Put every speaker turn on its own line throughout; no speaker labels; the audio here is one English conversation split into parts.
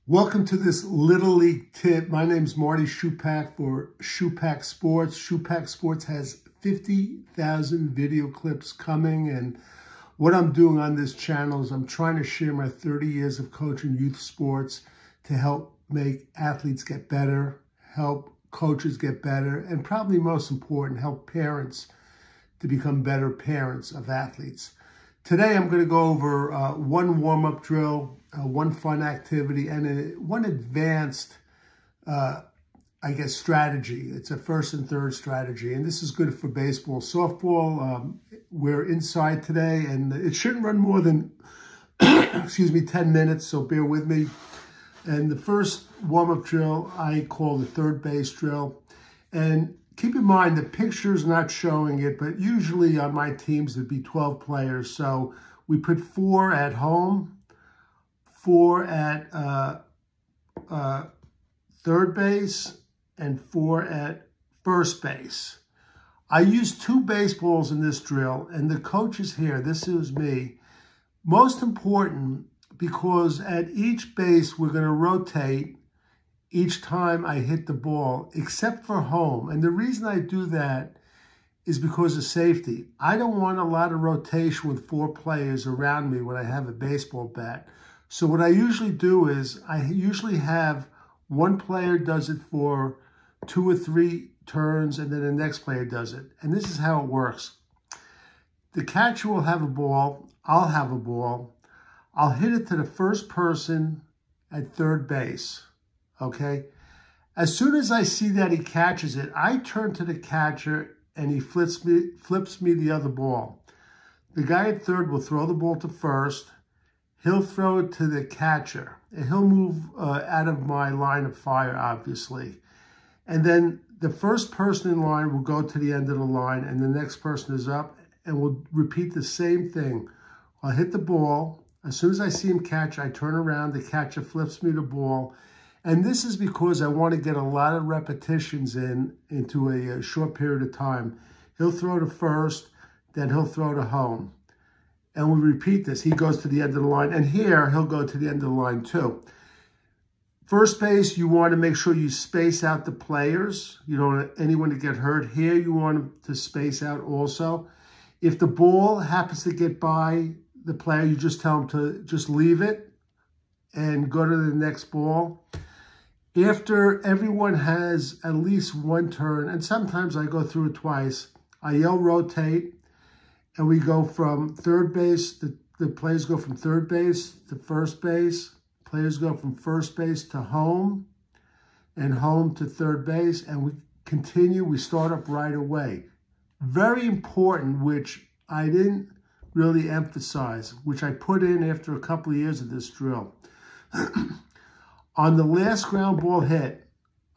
Welcome to this Little League tip. My name is Marty Schupak for Schupak Sports. Schupak Sports has 50,000 video clips coming, and what I'm doing on this channel is I'm trying to share my 30 years of coaching youth sports to help make athletes get better, help coaches get better, and probably most important, help parents to become better parents of athletes. Today, I'm going to go over one warm-up drill, one fun activity, and one advanced, strategy. It's a first and third strategy, and this is good for baseball. Softball, we're inside today, and it shouldn't run more than, 10 minutes, so bear with me. And the first warm-up drill, I call the third base drill. And keep in mind, the picture's not showing it, but usually on my teams, it'd be 12 players. So we put 4 at home, 4 at third base, and 4 at first base. I use 2 baseballs in this drill, and the coach is here. This is me. Most important, because at each base, we're going to rotate each time I hit the ball, except for home. And the reason I do that is because of safety. I don't want a lot of rotation with 4 players around me when I have a baseball bat. So what I usually do is I usually have one player does it for 2 or 3 turns, and then the next player does it. And this is how it works. The catcher will have a ball. I'll have a ball. I'll hit it to the first person at third base. Okay, as soon as I see that he catches it, I turn to the catcher and he flips me the other ball. The guy at third will throw the ball to first. He'll throw it to the catcher, and he'll move out of my line of fire, obviously. And then the first person in line will go to the end of the line, and the next person is up, and we'll repeat the same thing. I'll hit the ball. As soon as I see him catch, I turn around. The catcher flips me the ball. And this is because I want to get a lot of repetitions into a short period of time. He'll throw to first, then he'll throw to home. And we repeat this. He goes to the end of the line. And here, he'll go to the end of the line too. First base, you want to make sure you space out the players. You don't want anyone to get hurt. Here, you want to space out also. If the ball happens to get by the player, you just tell him to just leave it and go to the next ball. After everyone has at least one turn, and sometimes I go through it twice, I yell rotate, and we go from third base, the players go from third base to first base, players go from first base to home, and home to third base, and we continue, we start up right away. Very important, which I didn't really emphasize, which I put in after a couple of years of this drill. On the last ground ball hit,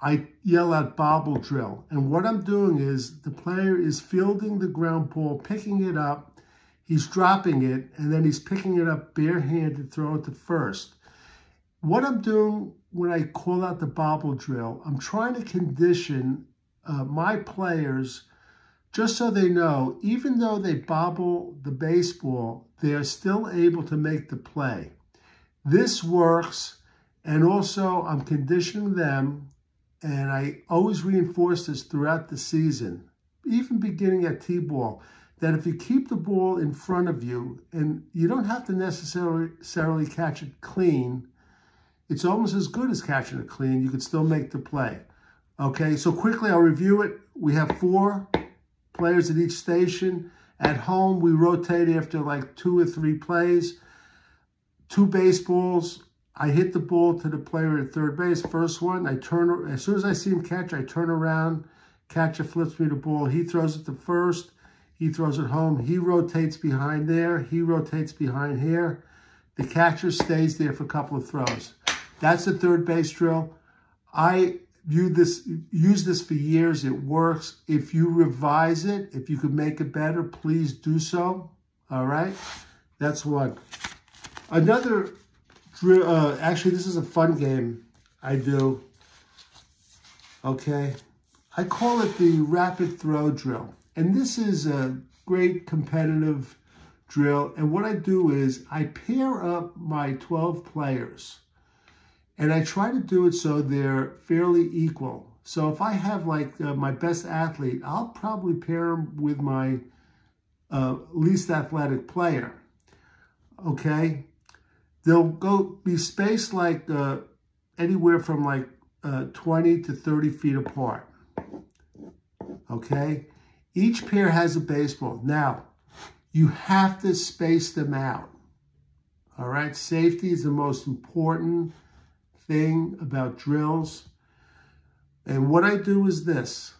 I yell out bobble drill. And what I'm doing is the player is fielding the ground ball, picking it up, he's dropping it, and then he's picking it up barehanded to throw it to first. What I'm doing when I call out the bobble drill, I'm trying to condition my players just so they know, even though they bobble the baseball, they are still able to make the play. This works. And also, I'm conditioning them, and I always reinforce this throughout the season, even beginning at T-ball, that if you keep the ball in front of you, and you don't have to necessarily catch it clean, it's almost as good as catching it clean. You can still make the play. Okay, so quickly, I'll review it. We have 4 players at each station. At home, we rotate after like 2 or 3 plays. 2 baseballs. I hit the ball to the player at third base. First one, as soon as I see him catch, I turn around. Catcher flips me the ball. He throws it to first. He throws it home. He rotates behind there. He rotates behind here. The catcher stays there for a couple of throws. That's the third base drill. I use this for years. It works. If you revise it, if you could make it better, please do so. All right? That's one. Another actually, this is a fun game I do, okay? I call it the rapid throw drill. And this is a great competitive drill. And what I do is I pair up my 12 players. And I try to do it so they're fairly equal. So if I have like my best athlete, I'll probably pair him with my least athletic player, okay? They'll be spaced like anywhere from like 20 to 30 feet apart, okay? Each pair has a baseball. Now, you have to space them out, all right? Safety is the most important thing about drills. And what I do is this.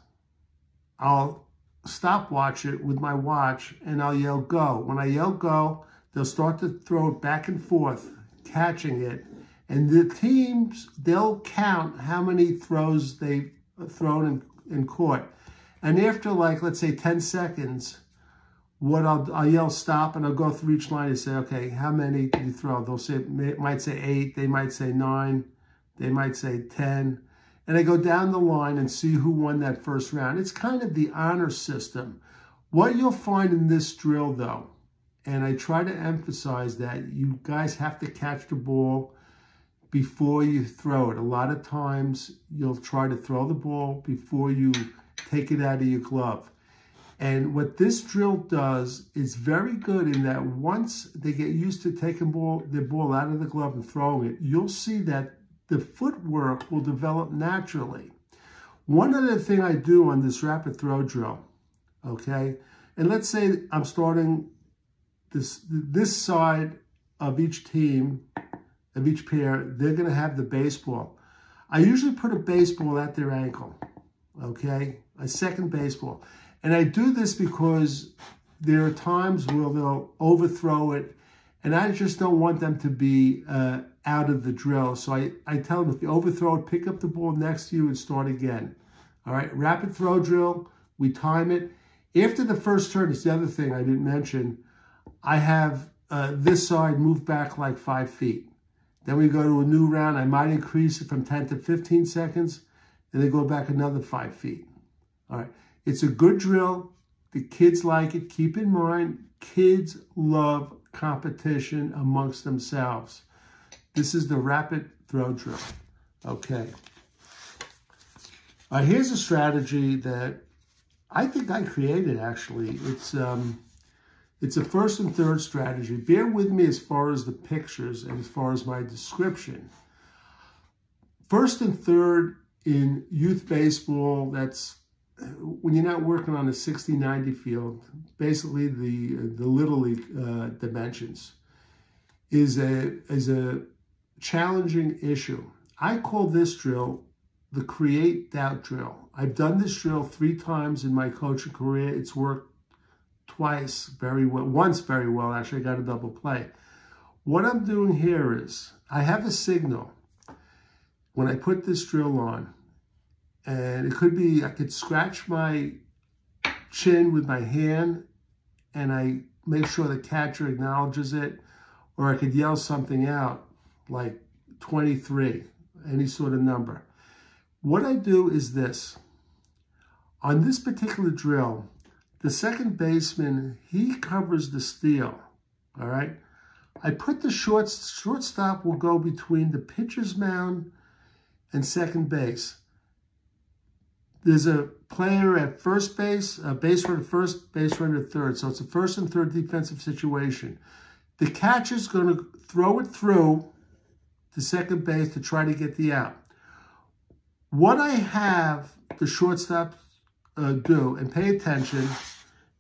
I'll stopwatch it with my watch and I'll yell go. When I yell go, they'll start to throw it back and forth, catching it. And the teams, they'll count how many throws they've thrown and caught. And after like, let's say 10 seconds, I'll yell stop and I'll go through each line and say, okay, how many did you throw? They'll say, might say 8, they might say 9, they might say 10. And I go down the line and see who won that first round. It's kind of the honor system. What you'll find in this drill though, and I try to emphasize that you guys have to catch the ball before you throw it. A lot of times you'll try to throw the ball before you take it out of your glove. And what this drill does is very good in that once they get used to taking their ball out of the glove and throwing it, you'll see that the footwork will develop naturally. One other thing I do on this rapid throw drill, okay? And let's say I'm starting this side of each team, of each pair, they're gonna have the baseball. I usually put a baseball at their ankle, okay? A second baseball. And I do this because there are times where they'll overthrow it, and I just don't want them to be out of the drill. So I tell them, if you overthrow it, pick up the ball next to you and start again. All right, rapid throw drill, we time it. After the first turn, it's the other thing I didn't mention, I have this side move back like 5 feet. Then we go to a new round. I might increase it from 10 to 15 seconds, and then go back another 5 feet. All right. It's a good drill. The kids like it. Keep in mind, kids love competition amongst themselves. This is the rapid throw drill. Okay. Here's a strategy that I think I created, actually. It's a first and third strategy. Bear with me as far as the pictures and as far as my description. First and third in youth baseball, that's when you're not working on a 60-90 field, basically the Little League dimensions, is a challenging issue. I call this drill the create doubt drill. I've done this drill 3 times in my coaching career. It's worked twice very well, once very well, actually. I got a double play. What I'm doing here is I have a signal when I put this drill on. And it could be, I could scratch my chin with my hand and I make sure the catcher acknowledges it, or I could yell something out like 23, any sort of number. What I do is this. On this particular drill, the second baseman, he covers the steal, all right? I put the shortstop will go between the pitcher's mound and second base. There's a player at first base, a base runner at first, base runner at third. So it's a first and third defensive situation. The catcher's going to throw it through to second base to try to get the out. What I have the shortstop do, and pay attention,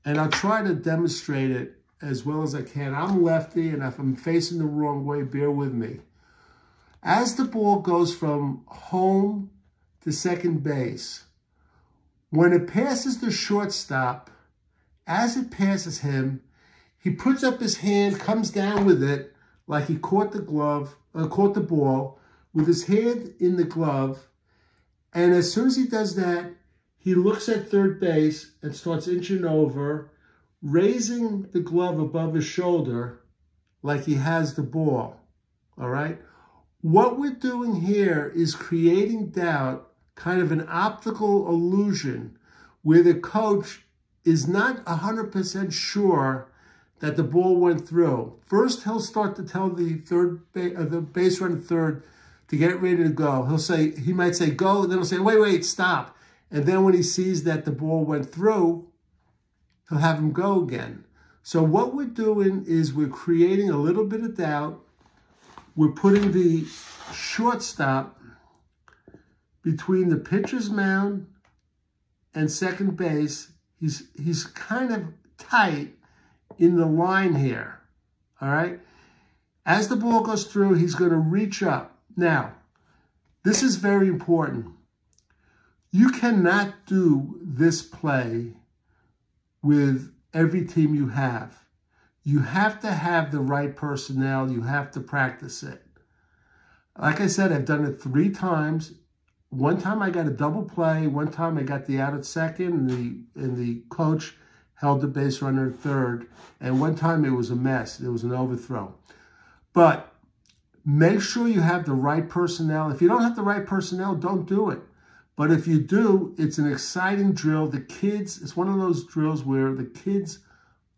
and I'll try to demonstrate it as well as I can. I'm lefty, and if I'm facing the wrong way, bear with me. As the ball goes from home to second base, when it passes the shortstop, as it passes him, he puts up his hand, comes down with it, like he caught the ball, with his hand in the glove. And as soon as he does that, he looks at third base and starts inching over, raising the glove above his shoulder like he has the ball, all right? What we're doing here is creating doubt, kind of an optical illusion where the coach is not 100% sure that the ball went through. First, he'll start to tell the base runner third to get ready to go. He might say, go, and then he'll say, wait, stop. And then when he sees that the ball went through, he'll have him go again. So what we're doing is we're creating a little bit of doubt. We're putting the shortstop between the pitcher's mound and second base. He's kind of tight in the line here, all right? As the ball goes through, he's going to reach up. Now, this is very important. You cannot do this play with every team you have. You have to have the right personnel. You have to practice it. Like I said, I've done it 3 times. One time I got a double play. One time I got the out at second, and the coach held the base runner at third. And one time it was a mess. It was an overthrow. But make sure you have the right personnel. If you don't have the right personnel, don't do it. But if you do, it's an exciting drill. The kids, it's one of those drills where the kids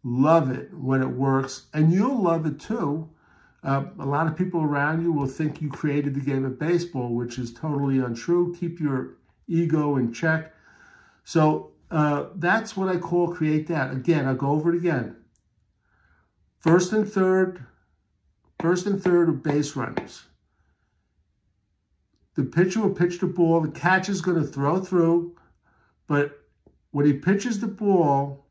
love it when it works, and you'll love it too. A lot of people around you will think you created the game of baseball, which is totally untrue. Keep your ego in check. So that's what I call create that. Again, I'll go over it again. First and third are base runners. The pitcher will pitch the ball. The catcher's going to throw through. But when he pitches the ball,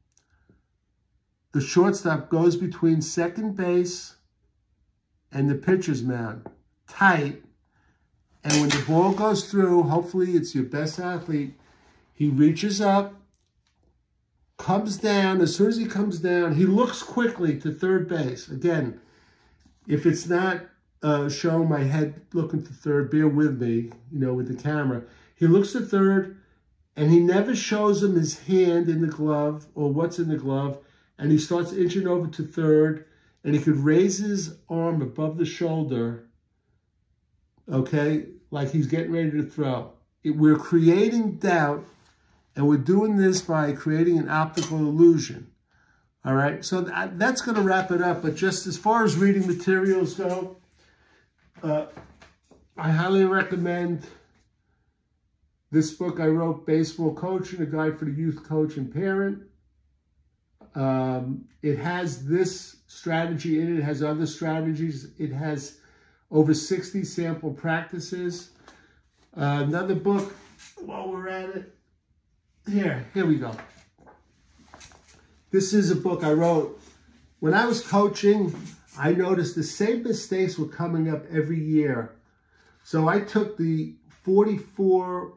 the shortstop goes between second base and the pitcher's mound, tight. And when the ball goes through, hopefully it's your best athlete, he reaches up, comes down. As soon as he comes down, he looks quickly to third base. Again, if it's not showing my head looking to third, bear with me, with the camera. He looks to third, and he never shows him his hand in the glove or what's in the glove, and he starts inching over to third, and he could raise his arm above the shoulder, okay, like he's getting ready to throw. We're creating doubt, and we're doing this by creating an optical illusion. All right, so that's going to wrap it up. But just as far as reading materials go, I highly recommend this book I wrote, Baseball Coaching, a guide for the youth coach and parent. It has this strategy in it. It has other strategies. It has over 60 sample practices. Another book, while we're at it, here we go. This is a book I wrote. When I was coaching, I noticed the same mistakes were coming up every year. So I took the 44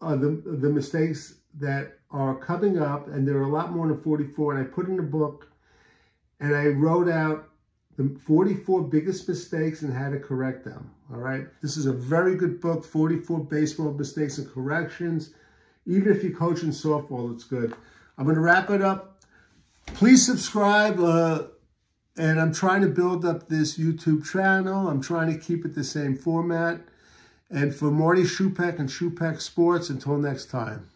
the mistakes that are coming up, and there are a lot more than 44, and I put in a book, and I wrote out the 44 biggest mistakes and how to correct them, all right? This is a very good book, 44 Baseball Mistakes and Corrections. Even if you're coaching softball, it's good. I'm going to wrap it up. Please subscribe, and I'm trying to build up this YouTube channel. I'm trying to keep it the same format. And for Marty Schupak and Schupak Sports, until next time.